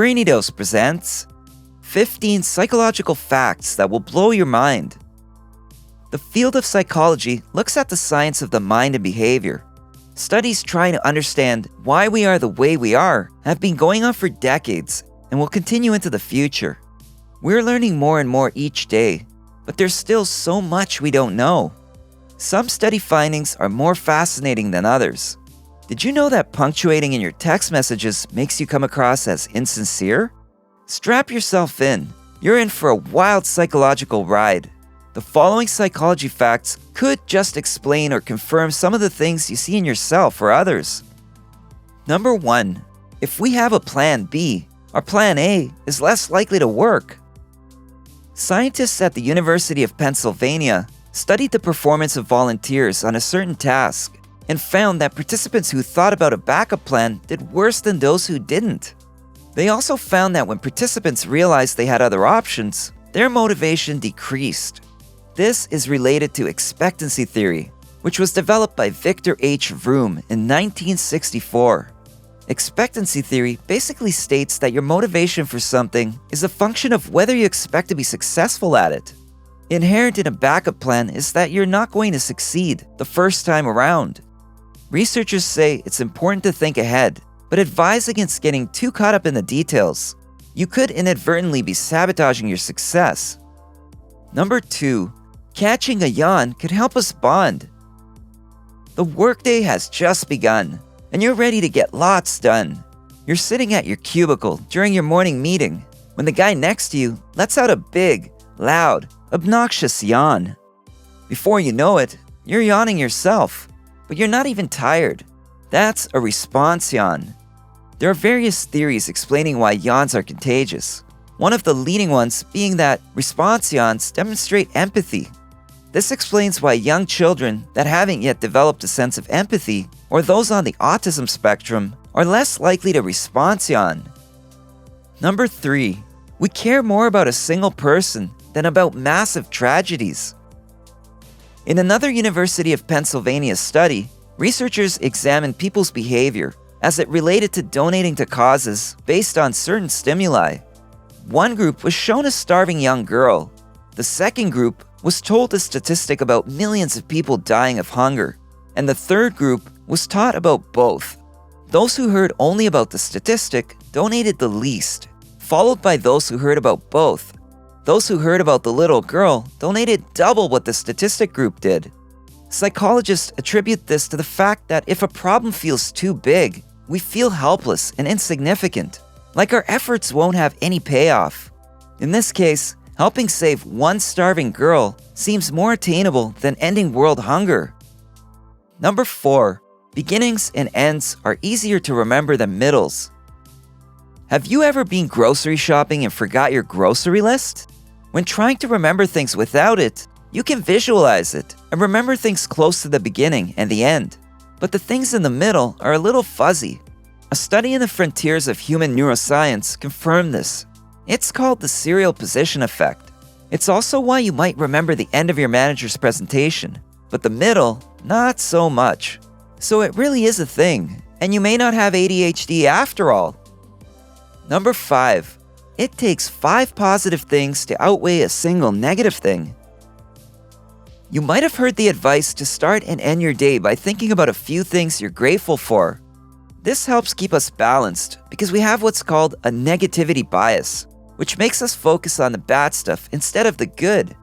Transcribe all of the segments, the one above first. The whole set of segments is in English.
Brainy presents 15 psychological facts that will blow your mind. The field of psychology looks at the science of the mind and behavior. Studies trying to understand why we are the way we are have been going on for decades and will continue into the future. We're learning more and more each day, but there's still so much we don't know. Some study findings are more fascinating than others. Did you know that punctuating in your text messages makes you come across as insincere? Strap yourself in. You're in for a wild psychological ride. The following psychology facts could just explain or confirm some of the things you see in yourself or others. Number 1. If we have a plan B, our plan A is less likely to work. Scientists at the University of Pennsylvania studied the performance of volunteers on a certain task and found that participants who thought about a backup plan did worse than those who didn't. They also found that when participants realized they had other options, their motivation decreased. This is related to expectancy theory, which was developed by Victor H. Vroom in 1964. Expectancy theory basically states that your motivation for something is a function of whether you expect to be successful at it. Inherent in a backup plan is that you're not going to succeed the first time around. Researchers say it's important to think ahead, but advise against getting too caught up in the details. You could inadvertently be sabotaging your success. Number 2. Catching a yawn could help us bond. The workday has just begun, and you're ready to get lots done. You're sitting at your cubicle during your morning meeting when the guy next to you lets out a big, loud, obnoxious yawn. Before you know it, you're yawning yourself, but you're not even tired. That's a response yawn. There are various theories explaining why yawns are contagious. One of the leading ones being that response yawns demonstrate empathy. This explains why young children that haven't yet developed a sense of empathy, or those on the autism spectrum, are less likely to response yawn. Number 3. We care more about a single person than about massive tragedies. In another University of Pennsylvania study, researchers examined people's behavior as it related to donating to causes based on certain stimuli. One group was shown a starving young girl. The second group was told a statistic about millions of people dying of hunger. And the third group was taught about both. Those who heard only about the statistic donated the least, followed by those who heard about both. Those who heard about the little girl donated double what the statistic group did. Psychologists attribute this to the fact that if a problem feels too big, we feel helpless and insignificant, like our efforts won't have any payoff. In this case, helping save one starving girl seems more attainable than ending world hunger. Number 4. Beginnings and ends are easier to remember than middles. Have you ever been grocery shopping and forgot your grocery list? When trying to remember things without it, you can visualize it and remember things close to the beginning and the end. But the things in the middle are a little fuzzy. A study in the frontiers of human neuroscience confirmed this. It's called the serial position effect. It's also why you might remember the end of your manager's presentation, but the middle, not so much. So it really is a thing, and you may not have ADHD after all. Number 5. It takes 5 positive things to outweigh a single negative thing. You might have heard the advice to start and end your day by thinking about a few things you're grateful for. This helps keep us balanced because we have what's called a negativity bias, which makes us focus on the bad stuff instead of the good.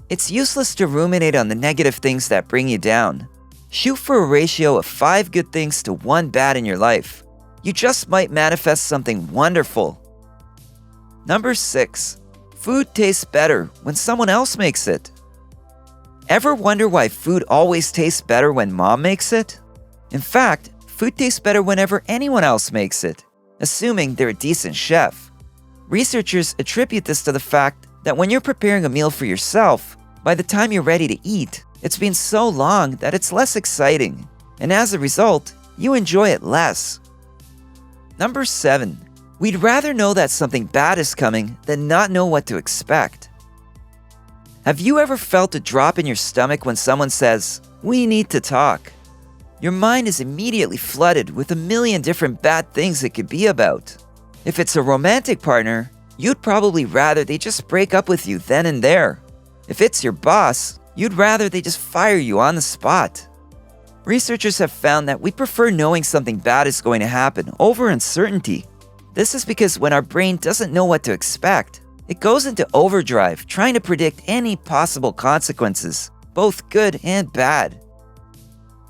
It's useless to ruminate on the negative things that bring you down. Shoot for a ratio of 5 good things to 1 bad in your life. You just might manifest something wonderful. Number 6. Food tastes better when someone else makes it. Ever wonder why food always tastes better when mom makes it? In fact, food tastes better whenever anyone else makes it, assuming they're a decent chef. Researchers attribute this to the fact that when you're preparing a meal for yourself, by the time you're ready to eat, it's been so long that it's less exciting, and as a result, you enjoy it less. Number 7. We'd rather know that something bad is coming than not know what to expect. Have you ever felt a drop in your stomach when someone says, "We need to talk"? Your mind is immediately flooded with a million different bad things it could be about. If it's a romantic partner, you'd probably rather they just break up with you then and there. If it's your boss, you'd rather they just fire you on the spot. Researchers have found that we prefer knowing something bad is going to happen over uncertainty. This is because when our brain doesn't know what to expect, it goes into overdrive trying to predict any possible consequences, both good and bad.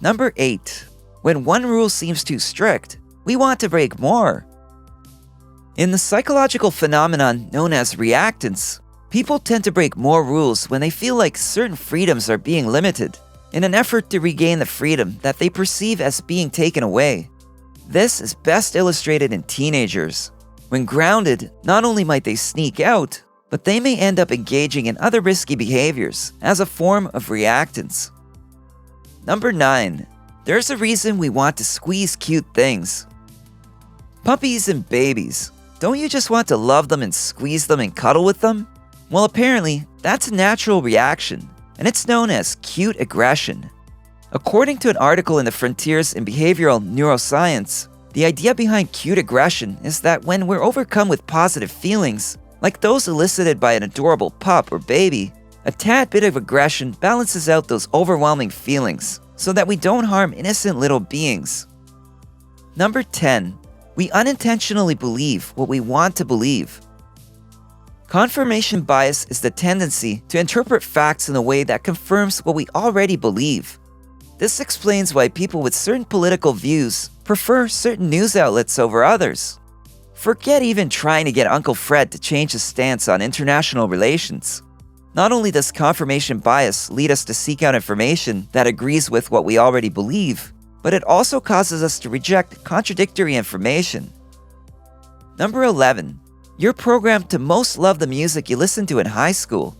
Number 8. When one rule seems too strict, we want to break more. In the psychological phenomenon known as reactance, people tend to break more rules when they feel like certain freedoms are being limited, in an effort to regain the freedom that they perceive as being taken away. This is best illustrated in teenagers. When grounded, not only might they sneak out, but they may end up engaging in other risky behaviors as a form of reactance. Number 9. There's a reason we want to squeeze cute things. Puppies and babies. Don't you just want to love them and squeeze them and cuddle with them? Well, apparently, that's a natural reaction, and it's known as cute aggression. According to an article in the Frontiers in Behavioral Neuroscience, the idea behind cute aggression is that when we're overcome with positive feelings, like those elicited by an adorable pup or baby, a tad bit of aggression balances out those overwhelming feelings so that we don't harm innocent little beings. Number 10. We unintentionally believe what we want to believe. Confirmation bias is the tendency to interpret facts in a way that confirms what we already believe. This explains why people with certain political views prefer certain news outlets over others. Forget even trying to get Uncle Fred to change his stance on international relations. Not only does confirmation bias lead us to seek out information that agrees with what we already believe, but it also causes us to reject contradictory information. Number 11. You're programmed to most love the music you listened to in high school.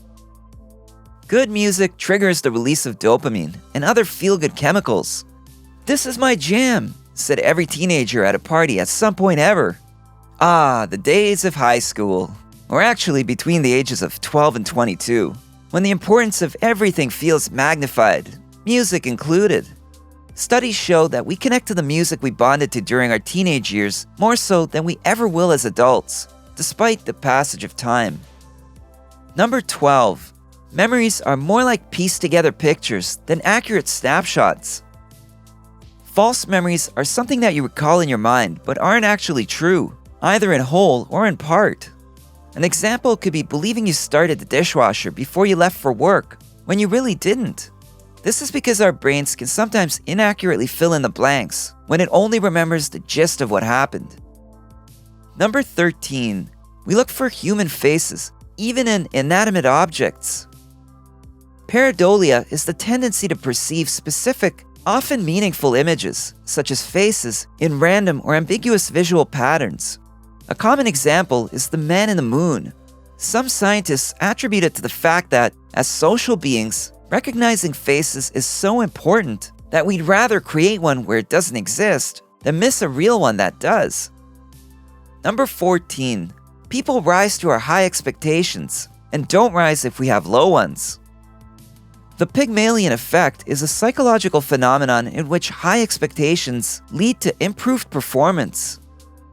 Good music triggers the release of dopamine and other feel-good chemicals. "This is my jam," said every teenager at a party at some point ever. Ah, the days of high school, or actually between the ages of 12 and 22, when the importance of everything feels magnified, music included. Studies show that we connect to the music we bonded to during our teenage years more so than we ever will as adults, despite the passage of time. Number 12. Memories are more like pieced-together pictures than accurate snapshots. False memories are something that you recall in your mind but aren't actually true, either in whole or in part. An example could be believing you started the dishwasher before you left for work, when you really didn't. This is because our brains can sometimes inaccurately fill in the blanks when it only remembers the gist of what happened. Number 13. We look for human faces, even in inanimate objects. Pareidolia is the tendency to perceive specific, often meaningful images, such as faces, in random or ambiguous visual patterns. A common example is the man in the moon. Some scientists attribute it to the fact that, as social beings, recognizing faces is so important that we'd rather create one where it doesn't exist than miss a real one that does. Number 14. People rise to our high expectations and don't rise if we have low ones. The Pygmalion effect is a psychological phenomenon in which high expectations lead to improved performance.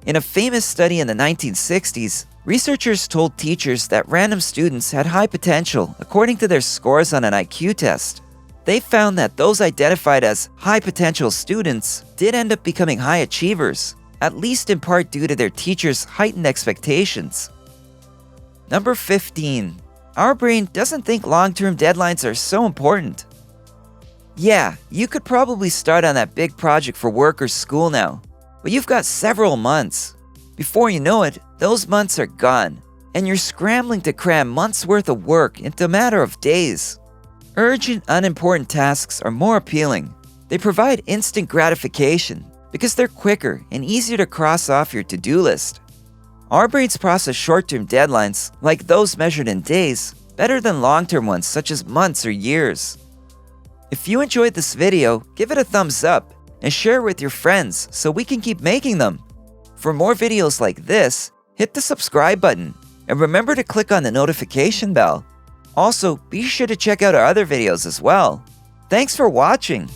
In a famous study in the 1960s, researchers told teachers that random students had high potential according to their scores on an IQ test. They found that those identified as high potential students did end up becoming high achievers, at least in part due to their teachers' heightened expectations. Number 15. Our brain doesn't think long-term deadlines are so important. Yeah, you could probably start on that big project for work or school now, but you've got several months. Before you know it, those months are gone, and you're scrambling to cram months' worth of work into a matter of days. Urgent, unimportant tasks are more appealing. They provide instant gratification because they're quicker and easier to cross off your to-do list. Our brains process short-term deadlines, like those measured in days, better than long-term ones such as months or years. If you enjoyed this video, give it a thumbs up and share it with your friends so we can keep making them. For more videos like this, hit the subscribe button and remember to click on the notification bell. Also, be sure to check out our other videos as well. Thanks for watching!